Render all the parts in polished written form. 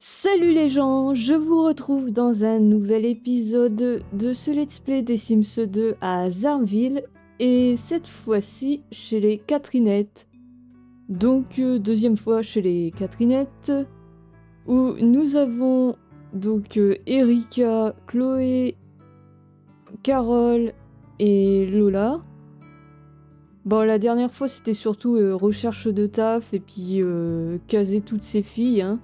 Salut les gens, je vous retrouve dans un nouvel épisode de ce Let's Play des Sims 2 à Zarnville et cette fois-ci chez les Catherinettes. Donc deuxième fois chez les Catherinettes où nous avons donc Erika, Chloé, Carole et Lola. Bon, la dernière fois c'était surtout recherche de taf et puis caser toutes ces filles, hein.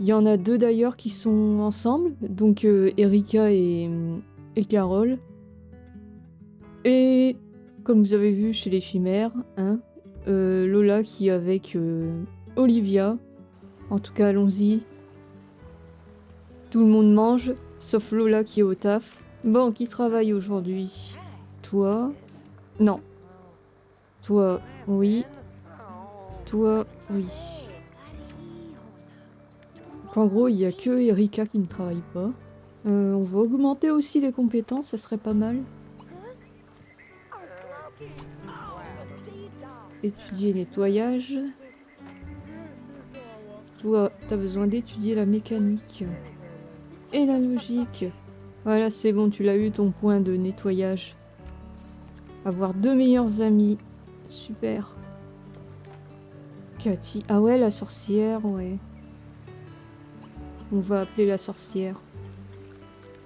Il y en a deux d'ailleurs qui sont ensemble, donc Erika et Carole. Et comme vous avez vu chez les chimères, hein, Lola qui est avec Olivia. En tout cas, allons-y. Tout le monde mange, sauf Lola qui est au taf. Bon, qui travaille aujourd'hui? Toi? Non. Toi, oui. Toi, oui. En gros, il n'y a que Erika qui ne travaille pas. On va augmenter aussi les compétences, ça serait pas mal. Étudier nettoyage. Toi, t'as besoin d'étudier la mécanique. Et la logique. Voilà, c'est bon, tu l'as eu ton point de nettoyage. Avoir deux meilleurs amis. Super. Cathy. Ah ouais, la sorcière, ouais. On va appeler la sorcière.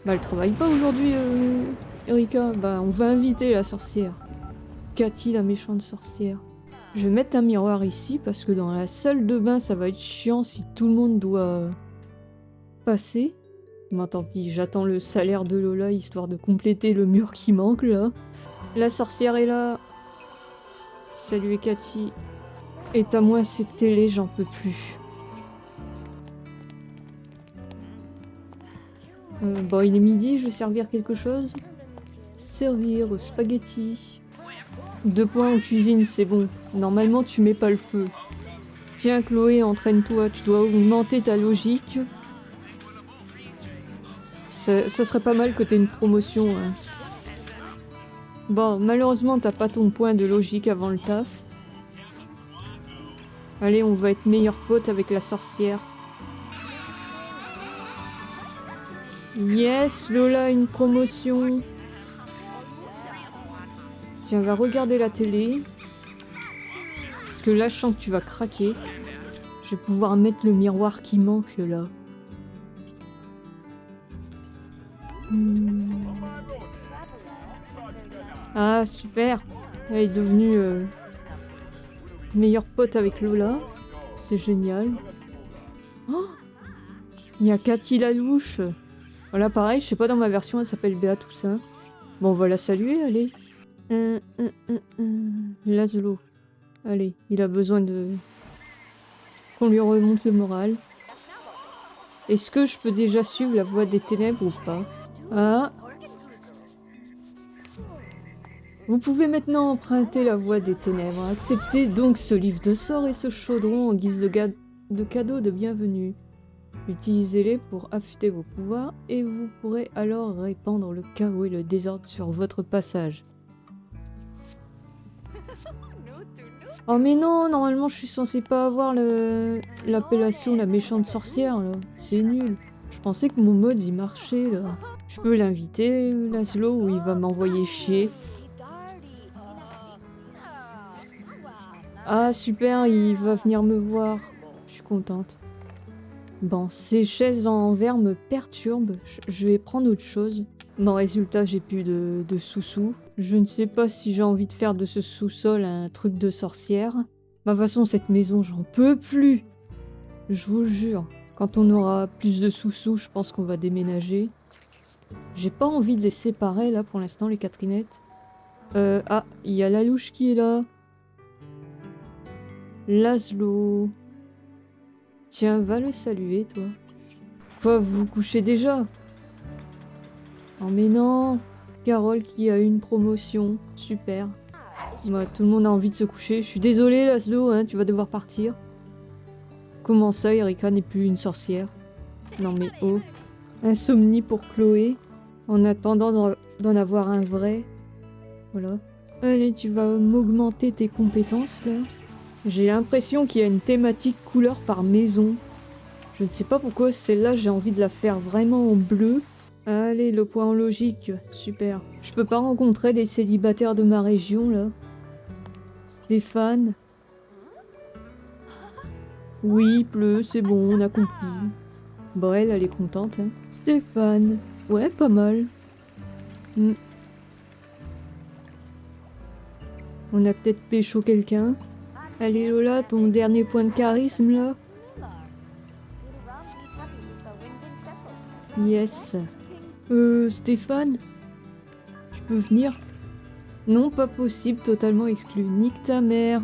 Bah, elle travaille pas aujourd'hui, Erika. Bah, on va inviter la sorcière. Cathy, la méchante sorcière. Je vais mettre un miroir ici parce que dans la salle de bain, ça va être chiant si tout le monde doit passer. Bon, tant pis, j'attends le salaire de Lola histoire de compléter le mur qui manque, là. La sorcière est là. Salut Cathy. Et à moi cette télé, j'en peux plus. Bon, il est midi, je vais servir quelque chose. Servir au spaghetti. 2 points en cuisine, c'est bon. Normalement, tu mets pas le feu. Tiens, Chloé, entraîne-toi. Tu dois augmenter ta logique. Ça serait pas mal que t'aies une promotion. Hein. Bon, malheureusement, t'as pas ton point de logique avant le taf. Allez, on va être meilleurs potes avec la sorcière. Yes, Lola, une promotion. Tiens, va regarder la télé. Parce que là, je sens que tu vas craquer. Je vais pouvoir mettre le miroir qui manque, là. Ah, super. Elle est devenue meilleure pote avec Lola. C'est génial. Oh, il y a Cathy la louche. Voilà, pareil, je sais pas, dans ma version, elle s'appelle Béa Toussaint. Bon, on va la saluer, allez. Laszlo. Allez, il a besoin de... qu'on lui remonte le moral. Est-ce que je peux déjà suivre la voie des ténèbres ou pas? Ah. Vous pouvez maintenant emprunter la voie des ténèbres. Acceptez donc ce livre de sorts et ce chaudron en guise de cadeau de bienvenue. Utilisez-les pour affûter vos pouvoirs et vous pourrez alors répandre le chaos et le désordre sur votre passage. Oh mais non, normalement je suis censée pas avoir l'appellation la méchante sorcière là. C'est nul. Je pensais que mon mode il marchait là. Je peux l'inviter, Laszlo, ou il va m'envoyer chier. Ah super, il va venir me voir. Je suis contente. Bon, ces chaises en verre me perturbent. Je vais prendre autre chose. Bon, résultat, j'ai plus de sous-sous. Je ne sais pas si j'ai envie de faire de ce sous-sol un truc de sorcière. De toute façon, cette maison, j'en peux plus. Je vous le jure. Quand on aura plus de sous-sous, je pense qu'on va déménager. J'ai pas envie de les séparer, là, pour l'instant, les Catherinettes. Ah, il y a la louche qui est là. Laszlo. Tiens, va le saluer, toi. Quoi, vous vous couchez déjà? Oh mais non. Carole qui a eu une promotion. Super. Bah, tout le monde a envie de se coucher. Je suis désolée, Laszlo, hein, tu vas devoir partir. Comment ça, Erika n'est plus une sorcière? Non mais oh. Insomnie pour Chloé. En attendant d'en avoir un vrai. Voilà. Allez, tu vas m'augmenter tes compétences, là. J'ai l'impression qu'il y a une thématique couleur par maison. Je ne sais pas pourquoi celle-là, j'ai envie de la faire vraiment en bleu. Allez, le point en logique, super. Je peux pas rencontrer les célibataires de ma région, là. Stéphane. Oui, il pleut, c'est bon, on a compris. Bon, elle est contente, hein. Stéphane. Ouais, pas mal. Hmm. On a peut-être pécho quelqu'un. Allez, Lola, ton dernier point de charisme, là. Yes. Stéphane, tu peux venir? Non, pas possible, totalement exclu. Nique ta mère.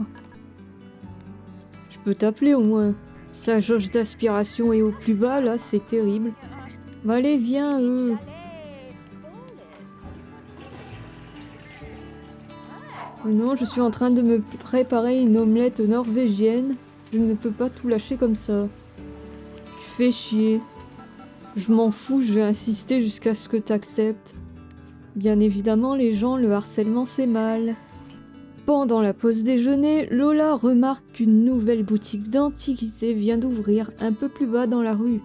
Je peux t'appeler au moins. Sa jauge d'aspiration est au plus bas, là, c'est terrible. Bah, allez, viens, Non, je suis en train de me préparer une omelette norvégienne. Je ne peux pas tout lâcher comme ça. Tu fais chier. Je m'en fous, je vais insister jusqu'à ce que t'acceptes. Bien évidemment, les gens, le harcèlement, c'est mal. Pendant la pause déjeuner, Lola remarque qu'une nouvelle boutique d'antiquités vient d'ouvrir un peu plus bas dans la rue.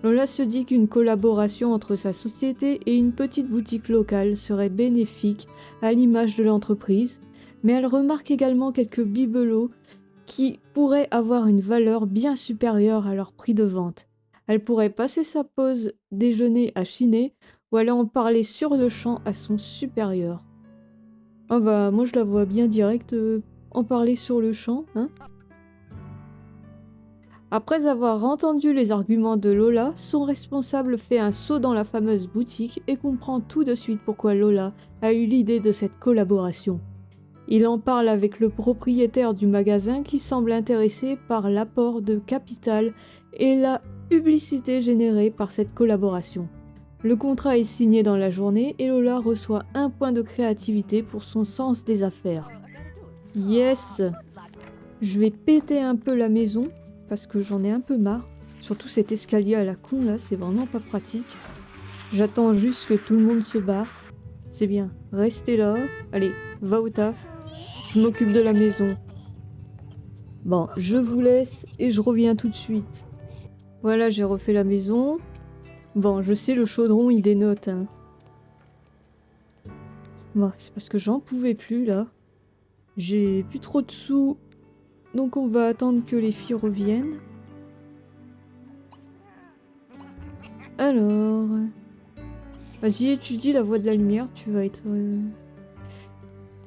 Lola se dit qu'une collaboration entre sa société et une petite boutique locale serait bénéfique à l'image de l'entreprise, mais elle remarque également quelques bibelots qui pourraient avoir une valeur bien supérieure à leur prix de vente. Elle pourrait passer sa pause déjeuner à chiner ou aller en parler sur le champ à son supérieur. Ah bah moi je la vois bien direct en parler sur le champ, hein. Après avoir entendu les arguments de Lola, son responsable fait un saut dans la fameuse boutique et comprend tout de suite pourquoi Lola a eu l'idée de cette collaboration. Il en parle avec le propriétaire du magasin qui semble intéressé par l'apport de capital et la publicité générée par cette collaboration. Le contrat est signé dans la journée et Lola reçoit un point de créativité pour son sens des affaires. Yes! Je vais péter un peu la maison parce que j'en ai un peu marre. Surtout cet escalier à la con là, c'est vraiment pas pratique. J'attends juste que tout le monde se barre. C'est bien, restez là. Allez, va au taf. Je m'occupe de la maison. Bon, je vous laisse et je reviens tout de suite. Voilà, j'ai refait la maison. Bon, je sais, le chaudron, il dénote, hein. Bon, c'est parce que j'en pouvais plus, là. J'ai plus trop de sous. Donc on va attendre que les filles reviennent. Alors... Vas-y, étudie la voie de la lumière, tu vas être...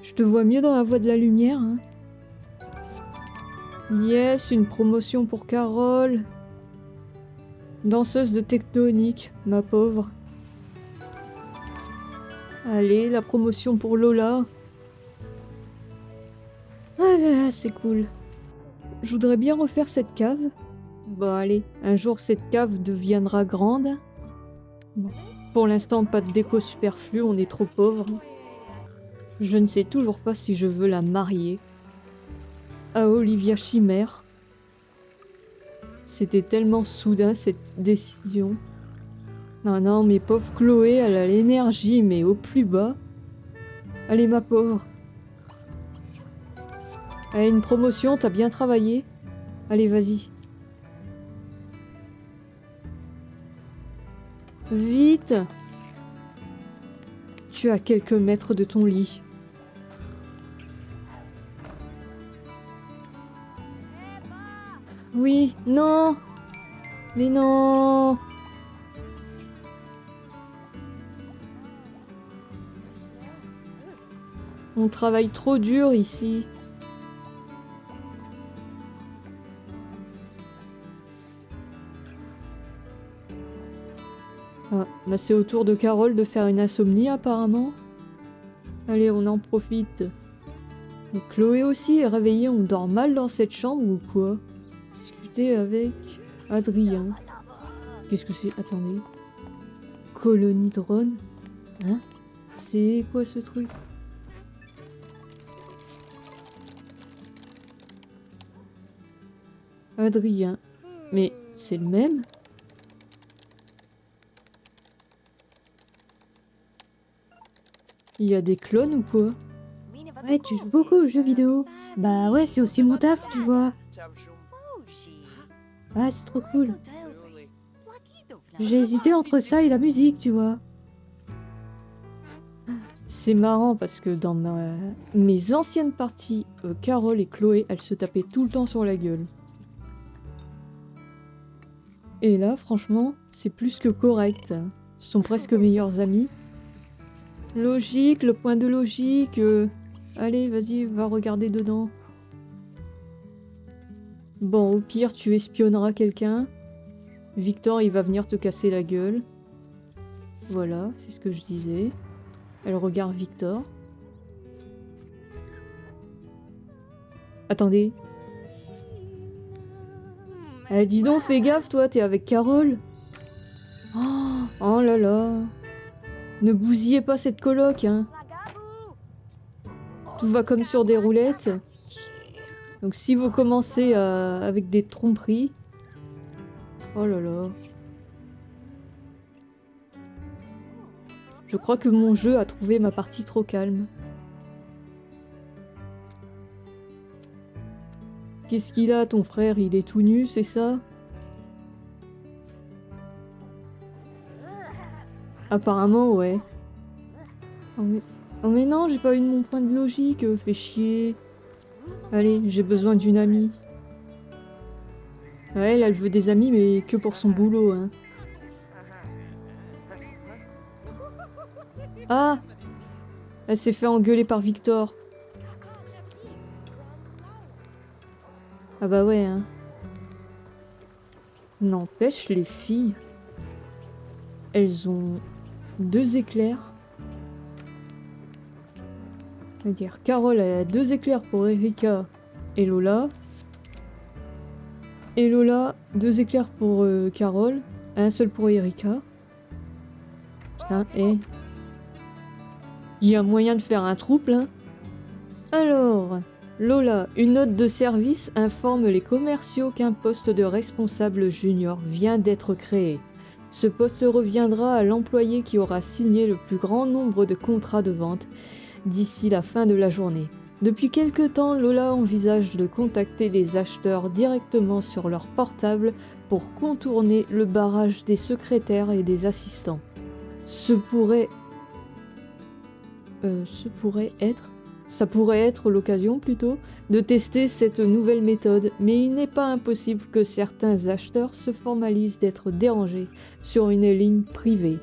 Je te vois mieux dans la voie de la lumière, hein. Yes, une promotion pour Carole. Danseuse de tectonique, ma pauvre. Allez, la promotion pour Lola. Ah là là, c'est cool. Je voudrais bien refaire cette cave. Bon, allez, un jour cette cave deviendra grande. Bon. Pour l'instant, pas de déco superflue, on est trop pauvres. Je ne sais toujours pas si je veux la marier à Olivia Chimère. C'était tellement soudain cette décision. Non, non, mais pauvre Chloé, elle a l'énergie, mais au plus bas. Allez, ma pauvre. Allez, une promotion, t'as bien travaillé. Allez, vas-y. Vite! Tu es à quelques mètres de ton lit. Oui, non! Mais non! On travaille trop dur ici. Ah, bah c'est au tour de Carole de faire une insomnie apparemment. Allez, on en profite. Et Chloé aussi est réveillée, on dort mal dans cette chambre ou quoi? Discuter avec Adrien. Qu'est-ce que c'est? Attendez. Colonie drone? Hein? C'est quoi ce truc? Adrien. Mais c'est le même? Il y a des clones ou quoi? Ouais, tu joues beaucoup aux jeux vidéo. Bah ouais, c'est aussi mon taf, tu vois. Ah, c'est trop cool. J'ai hésité entre ça et la musique, tu vois. C'est marrant parce que dans mes anciennes parties, Carole et Chloé, elles se tapaient tout le temps sur la gueule. Et là, franchement, c'est plus que correct. Ce sont presque meilleurs amis. Logique, le point de logique. Allez, vas-y, va regarder dedans. Bon, au pire, tu espionneras quelqu'un. Victor, il va venir te casser la gueule. Voilà, c'est ce que je disais. Elle regarde Victor. Attendez. Dis donc, fais gaffe, toi, t'es avec Carole. Oh là là. Ne bousillez pas cette coloc, hein. Tout va comme sur des roulettes. Donc si vous commencez avec des tromperies... Oh là là. Je crois que mon jeu a trouvé ma partie trop calme. Qu'est-ce qu'il a, ton frère? Il est tout nu, c'est ça? Apparemment, ouais. Oh mais non, j'ai pas eu mon point de logique, fais chier. Allez, j'ai besoin d'une amie. Ouais, elle veut des amis, mais que pour son boulot, hein. Ah! Elle s'est fait engueuler par Victor. Ah bah ouais, hein. N'empêche, les filles... Elles ont 2 éclairs. C'est-à-dire, Carole elle a 2 éclairs pour Erika et Lola. Et Lola, 2 éclairs pour Carole. Un seul pour Erika. Putain, il y a moyen de faire un trouble, hein. Alors, Lola, une note de service informe les commerciaux qu'un poste de responsable junior vient d'être créé. Ce poste reviendra à l'employé qui aura signé le plus grand nombre de contrats de vente d'ici la fin de la journée. Depuis quelque temps, Lola envisage de contacter les acheteurs directement sur leur portable pour contourner le barrage des secrétaires et des assistants. Ça pourrait être l'occasion plutôt de tester cette nouvelle méthode, mais il n'est pas impossible que certains acheteurs se formalisent d'être dérangés sur une ligne privée.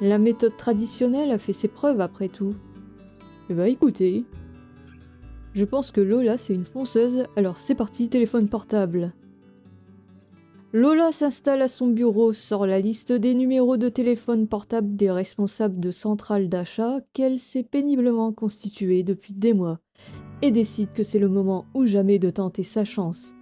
La méthode traditionnelle a fait ses preuves après tout. Eh bah écoutez, je pense que Lola c'est une fonceuse, alors c'est parti, téléphone portable. Lola s'installe à son bureau, sort la liste des numéros de téléphone portable des responsables de centrales d'achat qu'elle s'est péniblement constituée depuis des mois, et décide que c'est le moment ou jamais de tenter sa chance.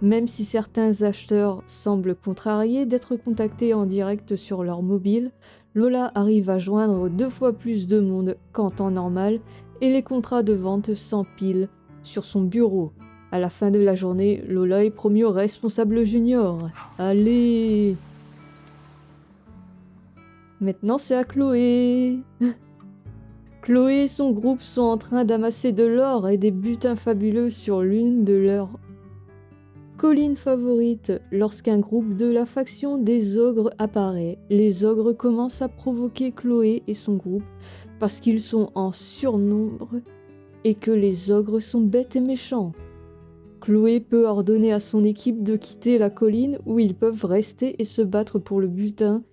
Même si certains acheteurs semblent contrariés d'être contactés en direct sur leur mobile, Lola arrive à joindre 2 fois plus de monde qu'en temps normal et les contrats de vente s'empilent sur son bureau. À la fin de la journée, Lola est promue responsable junior. Allez! Maintenant c'est à Chloé. Chloé et son groupe sont en train d'amasser de l'or et des butins fabuleux sur l'une de leurs collines favorites. Lorsqu'un groupe de la faction des ogres apparaît, les ogres commencent à provoquer Chloé et son groupe parce qu'ils sont en surnombre et que les ogres sont bêtes et méchants. Chloé peut ordonner à son équipe de quitter la colline où ils peuvent rester et se battre pour le butin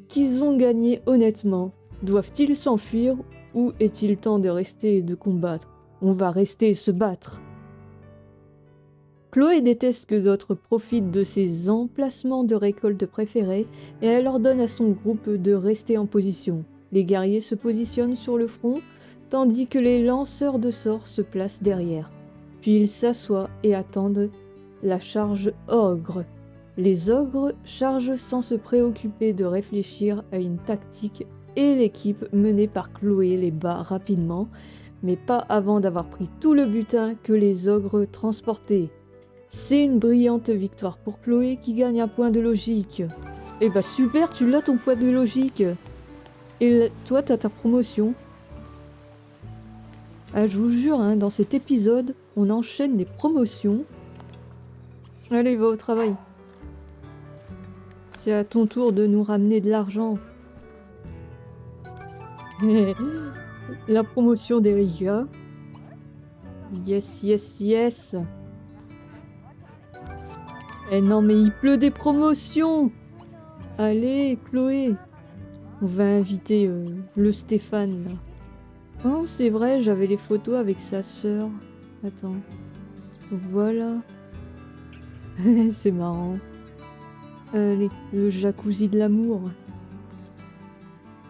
qu'ils ont gagné honnêtement. Doivent-ils s'enfuir ou est-il temps de rester et de combattre? On va rester et se battre. Chloé déteste que d'autres profitent de ses emplacements de récolte préférés et elle ordonne à son groupe de rester en position. Les guerriers se positionnent sur le front tandis que les lanceurs de sorts se placent derrière. Puis ils s'assoient et attendent la charge ogre. Les ogres chargent sans se préoccuper de réfléchir à une tactique et l'équipe menée par Chloé les bat rapidement, mais pas avant d'avoir pris tout le butin que les ogres transportaient. C'est une brillante victoire pour Chloé qui gagne un point de logique. Eh bah super, tu l'as ton point de logique. Et toi t'as ta promotion. Ah, je vous jure, hein, dans cet épisode, on enchaîne les promotions. Allez, va au travail. C'est à ton tour de nous ramener de l'argent. La promotion d'Erika. Yes, yes, yes. Eh non, mais il pleut des promotions. Allez, Chloé. On va inviter le Stéphane, là. Oh, c'est vrai, j'avais les photos avec sa sœur. Attends. Voilà. C'est marrant. Allez, le jacuzzi de l'amour.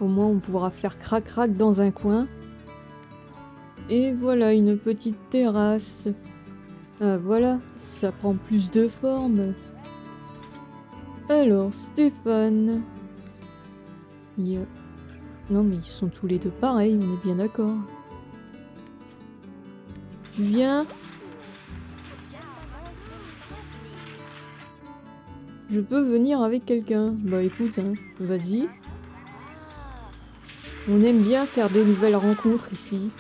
Au moins, on pourra faire crac-crac dans un coin. Et voilà, une petite terrasse. Ah, voilà, ça prend plus de forme. Alors, Stéphane. Non, mais ils sont tous les deux pareils, on est bien d'accord. Tu viens? Je peux venir avec quelqu'un. Bah écoute, hein, vas-y. On aime bien faire des nouvelles rencontres ici.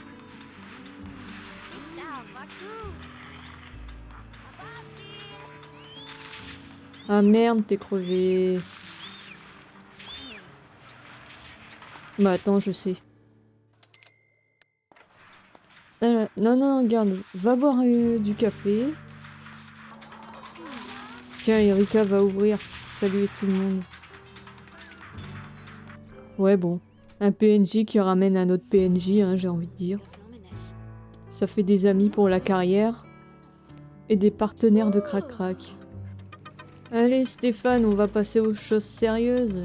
Ah merde, t'es crevé. Bah attends, je sais. Ah, non, non, regarde, va boire du café. Tiens, Erika va ouvrir. Salut tout le monde. Ouais, bon. Un PNJ qui ramène un autre PNJ, hein, j'ai envie de dire. Ça fait des amis pour la carrière. Et des partenaires de crac-crac. Allez Stéphane, on va passer aux choses sérieuses.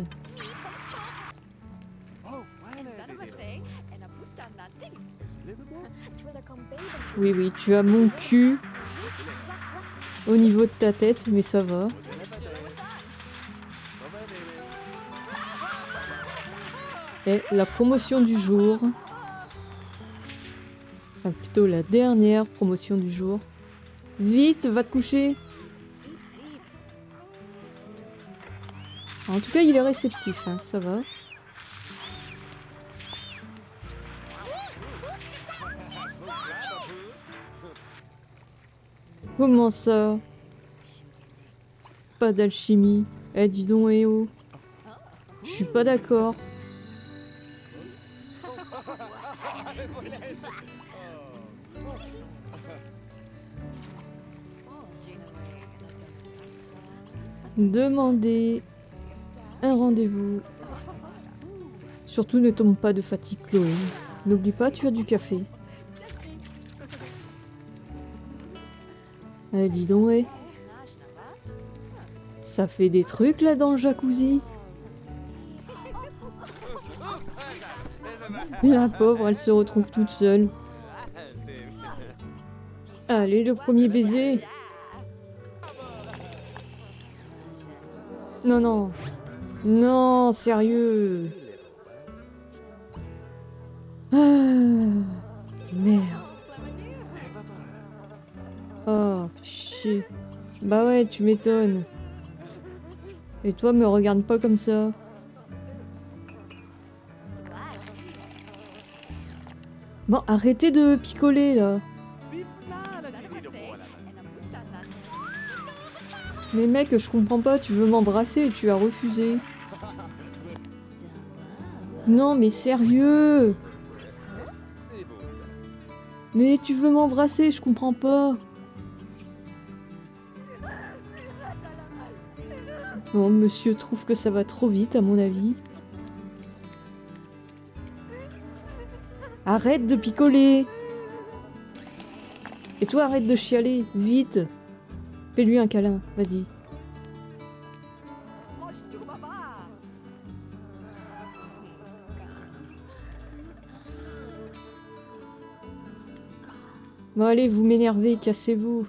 Oui, oui, tu as mon cul au niveau de ta tête, mais ça va. Et la promotion du jour. Enfin, plutôt la dernière promotion du jour. Vite, va te coucher. En tout cas, il est réceptif, hein, ça va. Comment ça? Pas d'alchimie. Eh, dis donc, eh oh. Je suis pas d'accord. Demandez un rendez-vous. Surtout ne tombe pas de fatigue, Chloé. N'oublie pas, tu as du café. Eh, dis donc, ouais. Ça fait des trucs là dans le jacuzzi. La pauvre, elle se retrouve toute seule. Allez, le premier baiser. Non, non. Non, sérieux. Ah, merde. Oh, chier. Bah ouais, tu m'étonnes. Et toi, me regarde pas comme ça. Bon, arrêtez de picoler, là. Mais mec, je comprends pas, tu veux m'embrasser et tu as refusé. Non, mais sérieux. Mais tu veux m'embrasser, je comprends pas. Bon, monsieur trouve que ça va trop vite, à mon avis. Arrête de picoler. Et toi, arrête de chialer, vite. Fais-lui un câlin, vas-y. Bon allez, vous m'énervez, cassez-vous.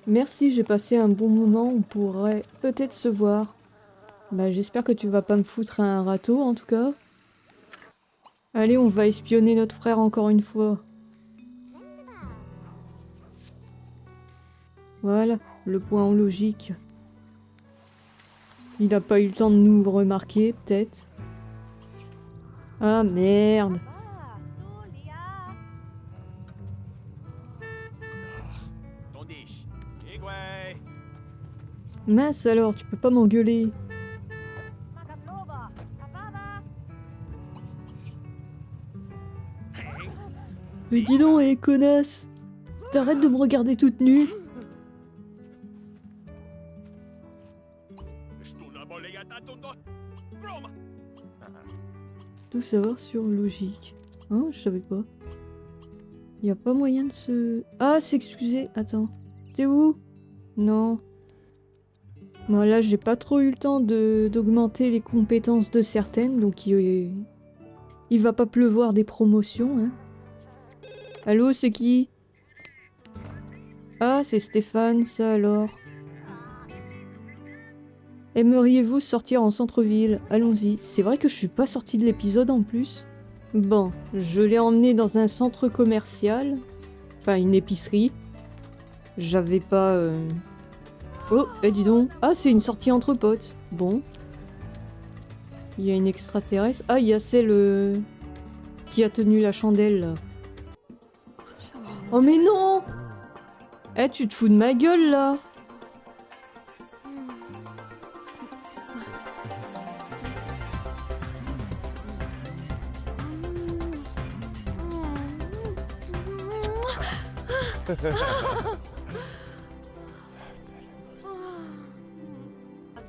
Merci, j'ai passé un bon moment, on pourrait peut-être se voir. Bah j'espère que tu vas pas me foutre un râteau en tout cas. Allez, on va espionner notre frère encore une fois. Voilà, le point en logique. Il a pas eu le temps de nous remarquer, peut-être. Ah merde. Mince alors, tu peux pas m'engueuler. Mais dis donc, connasse! T'arrêtes de me regarder toute nue! Tout savoir sur logique. Hein, je savais pas. Y a pas moyen de se... Ah, s'excuser. Attends. T'es où? Non. Bon, là, j'ai pas trop eu le temps d'augmenter les compétences de certaines, donc il va pas pleuvoir des promotions, hein. Allô, c'est qui? Ah, c'est Stéphane, ça alors. Aimeriez-vous sortir en centre-ville? Allons-y. C'est vrai que je suis pas sortie de l'épisode en plus. Bon, je l'ai emmené dans un centre commercial. Enfin, une épicerie. J'avais pas... Oh, dis donc. Ah, c'est une sortie entre potes. Bon. Il y a une extraterrestre. Ah, il y a celle qui a tenu la chandelle, là. Oh, mais non! Eh, tu te fous de ma gueule, là!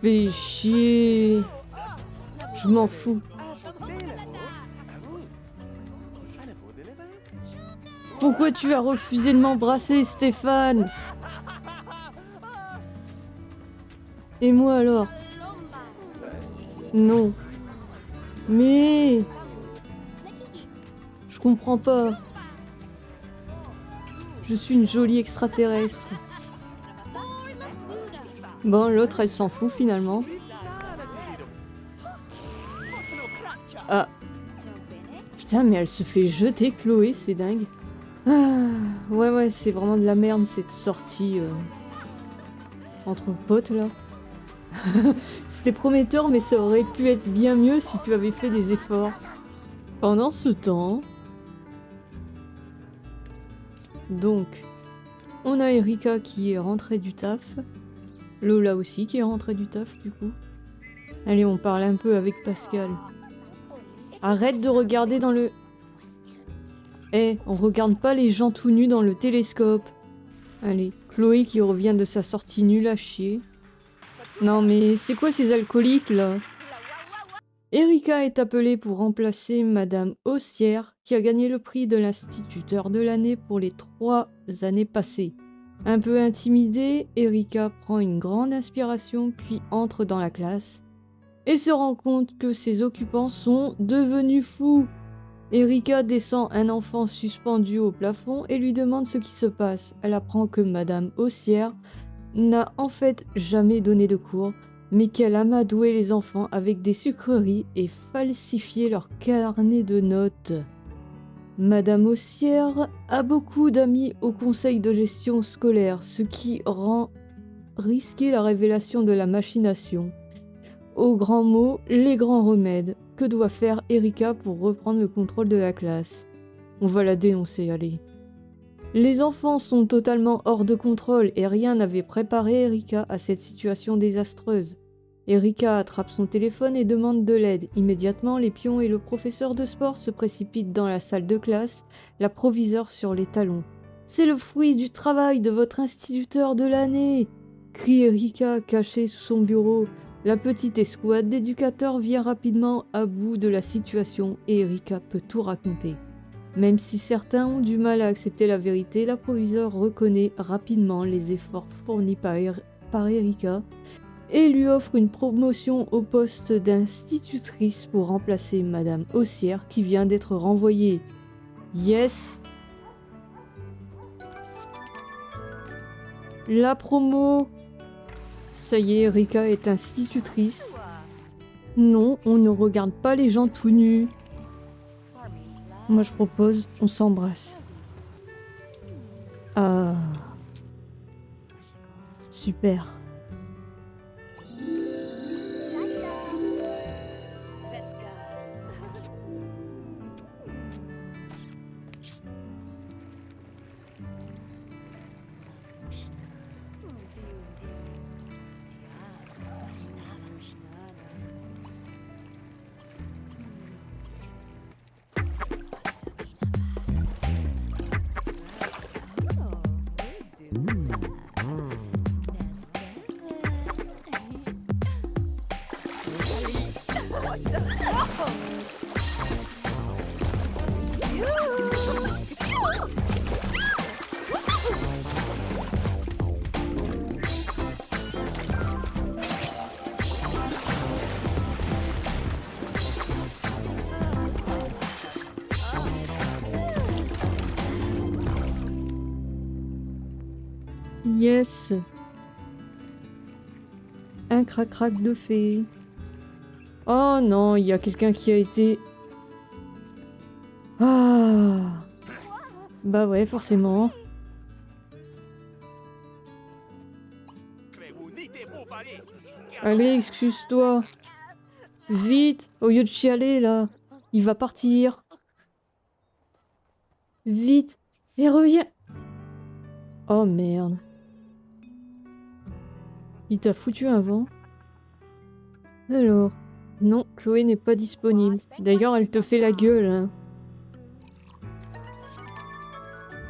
Fais chier. Je m'en fous. Pourquoi tu as refusé de m'embrasser, Stéphane? Et moi alors? Non. Mais... Je comprends pas. Je suis une jolie extraterrestre. Bon, l'autre, elle s'en fout finalement. Ah. Putain, mais elle se fait jeter, Chloé, c'est dingue. Ah, ouais, c'est vraiment de la merde cette sortie entre potes là. C'était prometteur, mais ça aurait pu être bien mieux si tu avais fait des efforts. Pendant ce temps... Donc, on a Erika qui est rentrée du taf. Lola aussi qui est rentrée du taf du coup. Allez, on parle un peu avec Pascal. Arrête de regarder dans le... On regarde pas les gens tout nus dans le télescope. Allez, Chloé qui revient de sa sortie nulle à chier. Non mais c'est quoi ces alcooliques là? Erika est appelée pour remplacer Madame Haussière qui a gagné le prix de l'instituteur de l'année pour les 3 années passées. Un peu intimidée, Erika prend une grande inspiration puis entre dans la classe et se rend compte que ses occupants sont devenus fous. Erika descend un enfant suspendu au plafond et lui demande ce qui se passe. Elle apprend que Madame Haussière n'a en fait jamais donné de cours, mais qu'elle amadouait les enfants avec des sucreries et falsifiait leur carnet de notes. Madame Haussière a beaucoup d'amis au conseil de gestion scolaire, ce qui rend risqué la révélation de la machination. Aux grands mots, les grands remèdes. Que doit faire Erika pour reprendre le contrôle de la classe? On va la dénoncer, allez. Les enfants sont totalement hors de contrôle et rien n'avait préparé Erika à cette situation désastreuse. Erika attrape son téléphone et demande de l'aide. Immédiatement, les pions et le professeur de sport se précipitent dans la salle de classe, la proviseure sur les talons. « C'est le fruit du travail de votre instituteur de l'année !» crie Erika, cachée sous son bureau. La petite escouade d'éducateurs vient rapidement à bout de la situation et Erika peut tout raconter. Même si certains ont du mal à accepter la vérité, la proviseure reconnaît rapidement les efforts fournis par Erika et lui offre une promotion au poste d'institutrice pour remplacer Madame Haussière qui vient d'être renvoyée. Yes! La promo! Ça y est, Erika est institutrice. Non, on ne regarde pas les gens tout nus. Moi je propose, on s'embrasse. Ah. Super. Yes. Un crac-crac de fée. Oh non, il y a quelqu'un qui a été... Ah. Bah ouais, forcément. Allez, excuse-toi. Vite, au lieu de chialer, là. Il va partir. Vite. Et reviens. Oh merde. Il t'a foutu un vent. Alors... Non, Chloé n'est pas disponible. D'ailleurs, elle te fait la gueule, hein.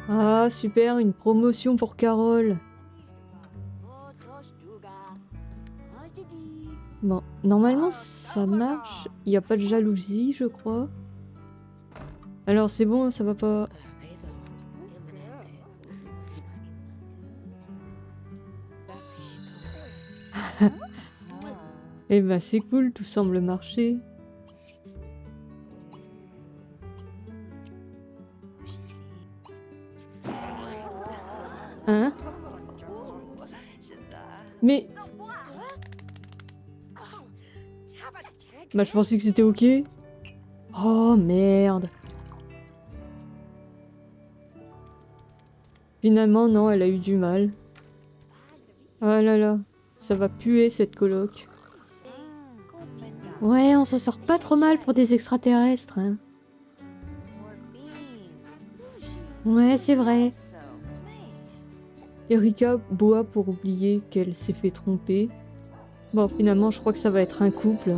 Ah, super, une promotion pour Carole. Bon, normalement, ça marche. Il n'y a pas de jalousie, je crois. Alors, c'est bon, ça va pas... Eh ben, c'est cool, tout semble marcher. Hein? Mais... Bah, je pensais que c'était ok. Oh, merde. Finalement, non, elle a eu du mal. Ah là là, ça va puer cette coloc. Ouais, on s'en sort pas trop mal pour des extraterrestres. Hein. Ouais, c'est vrai. Erika boit pour oublier qu'elle s'est fait tromper. Bon, finalement, je crois que ça va être un couple.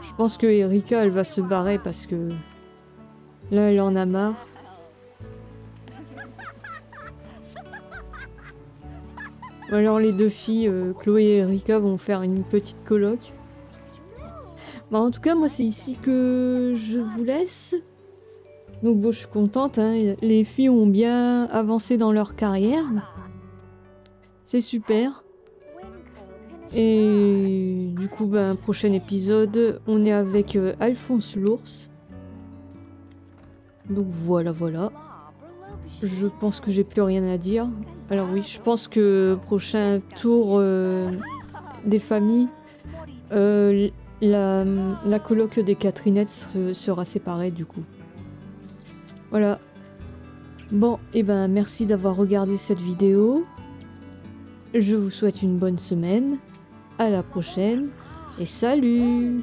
Je pense que Erika, elle va se barrer parce que... Là, elle en a marre. Ou alors les deux filles, Chloé et Erika, vont faire une petite coloc. Bah, en tout cas, moi, c'est ici que je vous laisse. Donc bon, je suis contente, hein. Les filles ont bien avancé dans leur carrière. C'est super. Et du coup, ben, prochain épisode, on est avec Alphonse l'ours. Donc voilà, voilà. Je pense que j'ai plus rien à dire. Alors oui, je pense que prochain tour des familles, la coloc des Catherinettes sera séparée du coup. Voilà. Bon, et ben merci d'avoir regardé cette vidéo. Je vous souhaite une bonne semaine. À la prochaine. Et salut!